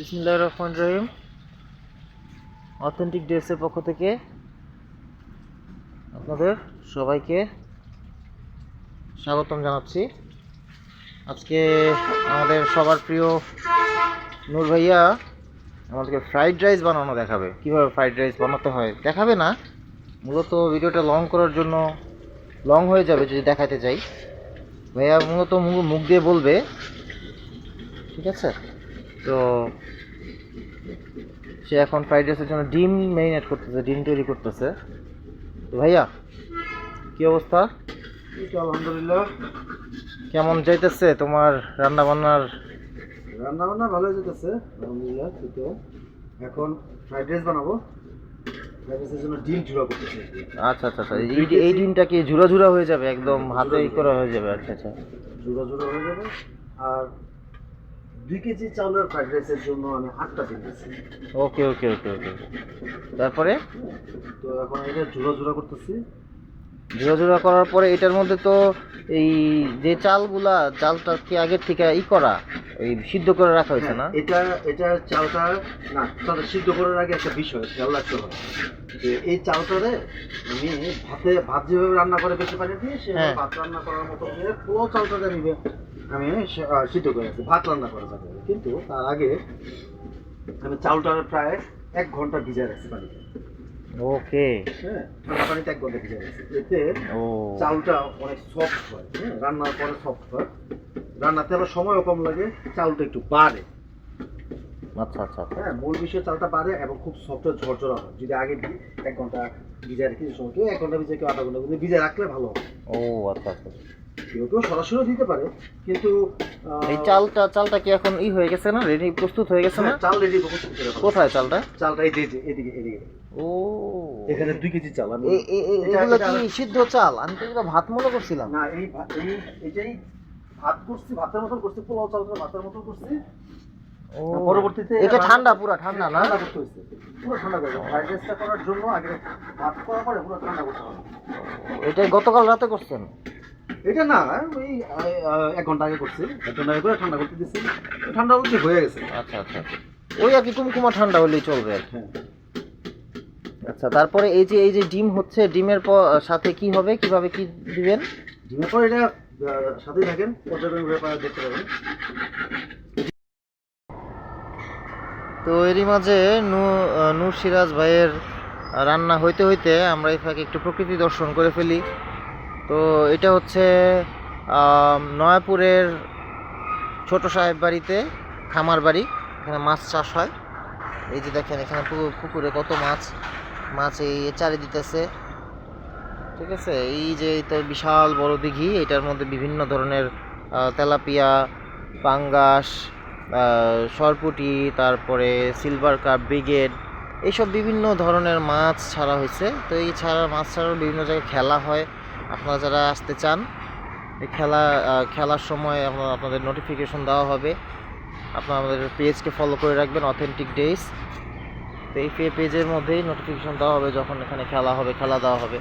বিসমিল্লাহির রহমানির রহিম। অথেন্টিক ড্রেসের পক্ষ থেকে আপনাদের সবাইকে স্বাগতম জানাচ্ছি। আজকে আমাদের সবার প্রিয় নূর ভাইয়া আমাদেরকে ফ্রাইড রাইস বানানো দেখাবে। কিভাবে ফ্রাইড রাইস বানাতে হয় দেখাবে না, মূলত ভিডিওটা লং করার জন্য লং হয়ে যাবে যদি দেখাতে যাই। ভাইয়া মূলত মুখ দিয়ে বলবে, ঠিক আছে? তো সে এখন ফ্রাইড রাইসের জন্য ডিম ম্যারিনেট করতেছে, ডিম তৈরি করতেছে। তো ভাইয়া কি অবস্থা? আলহামদুলিল্লাহ। কেমন যাইতেছে তোমার রান্না বান্না ভালো যেতেছে আলহামদুলিল্লাহ। তো এখন ফ্রাইড রাইস বানাবো। ফ্রাইড রাইসের জন্য ডিম ঝুড়া করতেছি। আচ্ছা আচ্ছা আচ্ছা, এই ডিমটা কি ঝুরা ঝুরা হয়ে যাবে, একদম হাতে করা হয়ে যাবে? আচ্ছা আচ্ছা, ঝুড়া হয়ে যাবে। আর 2 কেজি চাউলের ফ্রাইড রাইসের জন্য আমি 8টা ডিম দিচ্ছি। ওকে ওকে ওকে ওকে। তারপরে তো এখন এটা ঝুড়া করতেছি। ঝুরা করার পরে এটার মধ্যে তো এই যে চালটা কি আগের থেকে করা, এই সিদ্ধ করে রাখা হয়েছে না? এটা চালটা সিদ্ধ করার আগে একটা বিষয় খেয়াল রাখতে হবে যে এই চালটারে আমি ভাত যেভাবে রান্না করে বেশি পানি দিয়ে সেভাবে ভাত রান্না করার মতো দিয়ে পুরো চালটাকে আমি সিদ্ধ করে রাখছি ভাত রান্না করা যাবে। কিন্তু তার আগে আমি চালটা প্রায় 1 ঘন্টা ভিজিয়ে রাখছি পানিতে। ওকে, হ্যাঁ, ঠান্ডা পানিতে 1 ঘন্টা ভিজিয়ে রাখছি। এতে চালটা অনেক সফট হয়, রান্নার পরে সফট হয়, রান্নাতে আবার সময়ও কম লাগে, চালটা একটু বাড়ে। আচ্ছা আচ্ছা আচ্ছা, হ্যাঁ, মূল বিষয় চালটা বাড়ে এবং খুব সফট ঝরঝরা হয়। যদি আগে 1 ঘন্টা ভিজিয়ে রাখি, সময় কেউ 1 ঘন্টা ভিজিয়ে, কেউ 1/2 ঘন্টা ভিজিয়ে রাখলে ভালো হবে। ও আচ্ছা আচ্ছা। কেউ সরাসরি দিতে পারে, কিন্তু এই চালটা কি এখন হয়ে গেছে না, রেডি প্রস্তুত হয়ে গেছে না? চাল রেডি। কোথায় চালটা? এই যে এদিকে। ও, এখানে 2 কেজি চাল। আমি এগুলো কি সিদ্ধ চাল? আমি তো এগুলো ভাত মনে করছিলাম। না, এটাই ভাত করছি, ভাতের মতন করছি, পোলাও চালটা ভাতের মতন করছি। ও, পরবর্তীতে এটা পুরো ঠান্ডা না? ঠান্ডা করতে হয়েছে, পুরো ঠান্ডা করে ফ্রাইড রাইসটা করার জন্য আগে ভাত করার পরে পুরো ঠান্ডা করতে হবে। এটা গতকাল রাতে করছেন? এটা না, ওই 1 ঘন্টা আগে করছি। 1 ঘন্টা আগে করে ঠান্ডা করতে দিচ্ছি, ঠান্ডা করতে হয়ে গেছে। আচ্ছা আচ্ছা, ওই আর কি কুমকুমা ঠান্ডা হলেই চলবে আর কি। হ্যাঁ। আচ্ছা, তারপরে এই যে ডিম হচ্ছে, ডিমের সাথে কি হবে, কিভাবে কি দিবেন? ডিমের পর এটা সাথেই থাকেন, পর্যায়ক্রমে দেখতে পাবেন। তো এরই মাঝে নূর সিরাজ ভাইয়ের রান্না হইতে হইতে আমরা এই ফাঁকে একটু প্রকৃতি দর্শন করে ফেলি। তো এটা হচ্ছে নয়াপুরের ছোট সাহেব বাড়িতে খামার বাড়ি, এখানে মাছ চাষ হয়। এই যে দেখেন এখানে পুকুরে কত মাছ এই চারি দিতেছে, ঠিক আছে? এই যে এটা বিশাল বড় দিঘি, এটার মধ্যে বিভিন্ন ধরনের তেলাপিয়া, পাঙ্গাস, সরপুঁটি, তারপরে সিলভার কাপ, ব্রিগেড, এইসব বিভিন্ন ধরনের মাছ ছাড়া হয়েছে। তো এই মাছ ছাড়ার বিভিন্ন জায়গায় খেলা হয়। আপনারা যারা আসতে চান, এই খেলার সময় আপনাদের নোটিফিকেশন দেওয়া হবে। আপনারা আমাদের পেজকে ফলো করে রাখবেন, অথেন্টিক ডেজ। তো এই পেজের মধ্যেই নোটিফিকেশন দেওয়া হবে যখন এখানে খেলা দেওয়া হবে।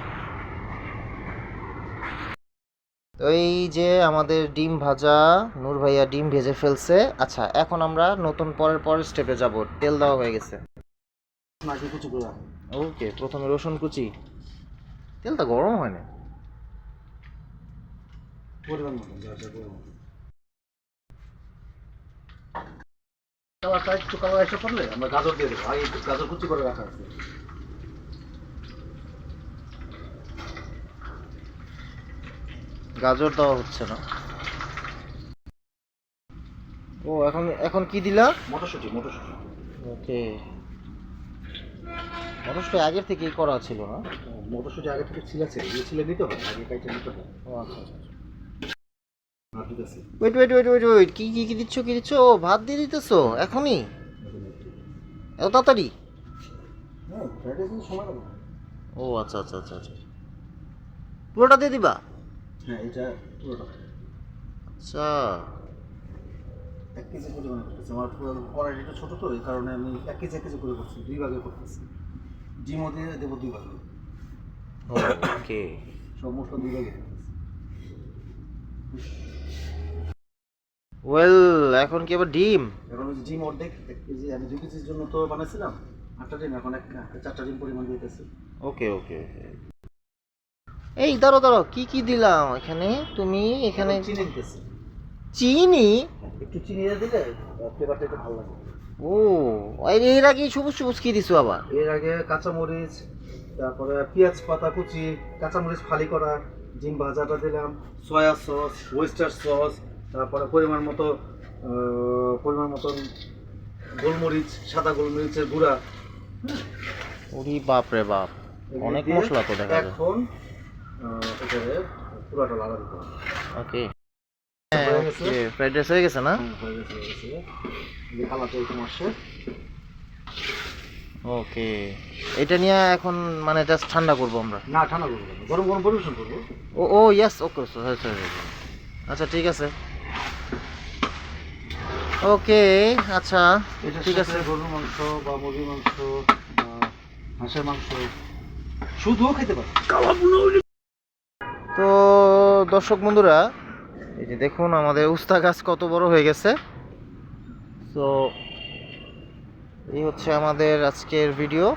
তো এই যে আমাদের ডিম ভাজা, নূর ভাইয়া ডিম ভেজে ফেলছে। আচ্ছা, এখন আমরা পরের স্টেপে যাব। তেল দেওয়া হয়ে গেছে। ওকে, প্রথমে রসুন কুচি। তেলটা গরম হয় না? একটু কালার এসে পড়লে আমরা গাজর দিয়ে দেবো। আগে গাজর কুচি করে রাখা আছে। গাজর দেওয়া হচ্ছে না। ও, এখন কি দিলা? মটরশুঁটি। ওকে, মটরশুঁটি আগের থেকেই করা ছিল না? মটরশুঁটি আগে থেকে ছিলে নিতে হয়, আগে কাইটা নিতে হয়। ও আচ্ছা আচ্ছা। ওয়েট। ওয়েট, কি দিচ্ছ? ও, ভাত দিয়ে দিতেছো এখনই, এত তাড়াতাড়ি? ও আচ্ছা আচ্ছা আচ্ছা আচ্ছা, পুরোটা দিয়ে দিবা? হ্যাঁ, এটা পুরোটা। আচ্ছা, 1 কেজি পরিমাণে করতেছি। আমার কড়াইটা ছোট তো, এই কারণে আমি 1 কেজি করে করছি, 2 ভাগে করতেছি। ডিমও দিয়ে দেবো 2 ভাগে। ওকে, সব মশলা 2 ভাগে করতেছি। ওয়েল, এখন কি আবার ডিম? এখন ওই যে ডিম অর্ধেক 1 কেজি, আমি 2 কেজির জন্য তো বানাইছিলাম 8টা ডিম, এখন 4টা ডিম পরিমাণ দিতেছি। ওকে ওকে ওকে। এই দাঁড়ো দাঁড়ো, কি কি দিলাম এখানে তুমি? এখানে এখন চিনি দিতেছি, চিনি? একটু চিনি দিয়ে দিলে ফ্লেভারটা একটু ভালো লাগে। ও, এর আগে সবুজ সবুজ কি দিছো আবার? এর আগে কাঁচামরিচ, তারপরে পেঁয়াজ পাতা কুচি, কাঁচামরিচ ফালি করা, ডিম ভাজাটা দিলাম, সয়া সস, ওয়েস্টার সস, তারপরে পরিমাণ মতন গোলমরিচ, সাদা গোলমরিচের গুঁড়া। ওরে বাপ রে বাপ, এগুলো অনেক দিয়ে মশলা তো দেখা যায়। এখন এটারে পুরাটা লাড়া দিতে হবে। ওকে, হয়ে গেছে? ফ্রাইড রাইস হয়ে গেছে না? হয়ে গেছে, হয়ে গেছে। এই কালারটা এরকম আসছে। ওকে, এটা নিয়ে এখন মানে জাস্ট ঠান্ডা করবো আমরা? না, ঠান্ডা করবো না, গরম গরম পরিবেশন করবো। ও ও ইয়েস, ওকে সরি সরি। আচ্ছা ঠিক আছে, ওকে আচ্ছা এটার ঠিক আছে। সাথে গরুর মাংস বা মুরগির মাংস বা হাঁসের মাংস শুধুও খেতে পারে। তো দর্শক বন্ধুরা, এই যে দেখুন আমাদের উস্তা গাছ কত বড় হয়ে গেছে। তো এই হচ্ছে আমাদের আজকের ভিডিও।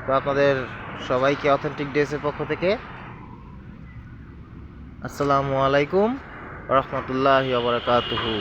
তো আপনাদের সবাইকে অথেন্টিক ডেসের পক্ষ থেকে আসসালামু আলাইকুম ওয়া রাহমাতুল্লাহি ওয়া বারাকাতুহু।